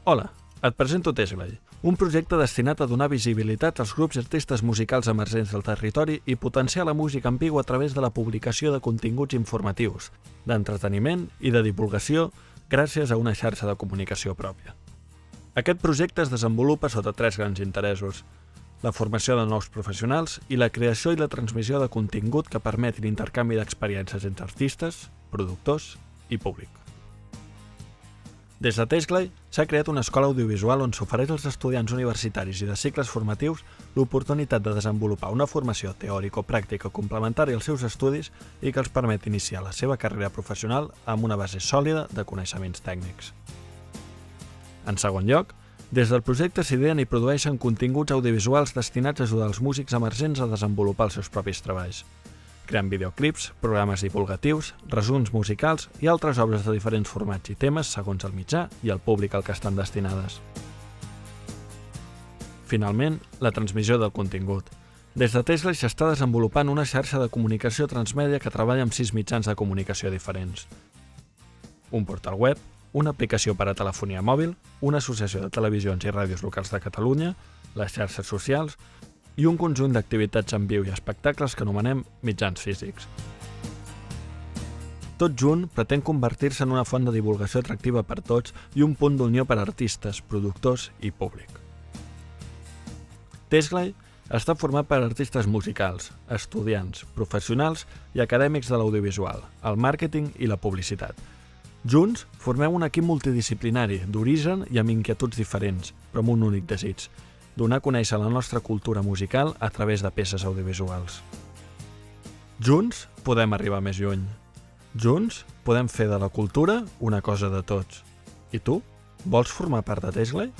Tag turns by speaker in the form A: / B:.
A: Hola, et presento Tesglay, un projecte destinat a donar visibilitat als grups i artistes musicals emergents del territori i potenciar la música en viu a través de la publicació de continguts informatius, d'entreteniment i de divulgació gràcies a una xarxa de comunicació pròpia. Aquest projecte es desenvolupa sota 3 grans interessos: la formació de nous professionals i la creació i la transmissió de contingut que permeti l'intercanvi d'experiències entre artistes, productors i públic. Des de Tesglay s'ha creat una escola audiovisual on s'ofereix als estudiants universitaris i de cicles formatius l'oportunitat de desenvolupar una formació teòrico-pràctica complementària als seus estudis i que els permet iniciar la seva carrera professional amb una base sòlida de coneixements tècnics. En segon lloc, des del projecte s'ideen i produeixen continguts audiovisuals destinats a ajudar els músics emergents a desenvolupar els seus propis treballs, creant videoclips, programes divulgatius, resums musicals i altres obres de diferents formats i temes segons el mitjà i el públic al que estan destinades. Finalment, la transmissió del contingut. Des de Tesglay s'està desenvolupant una xarxa de comunicació transmèdia que treballa amb 6 mitjans de comunicació diferents. Un portal web, una aplicació per a telefonia mòbil, una associació de televisions i ràdios locals de Catalunya, les xarxes socials i un conjunt d'activitats en viu i espectacles que anomenem mitjans físics. Tot junt pretén convertir-se en una font de divulgació atractiva per tots i un punt d'unió per a artistes, productors i públic. Tesglay està format per artistes musicals, estudiants, professionals i acadèmics de l'audiovisual, el màrqueting i la publicitat. Junts formeu un equip multidisciplinari, d'origen i amb inquietuds diferents, però amb un únic desig: donar a conèixer la nostra cultura musical a través de peces audiovisuals. Junts podem arribar més lluny. Junts podem fer de la cultura una cosa de tots. I tu? Vols formar part de Tesglay?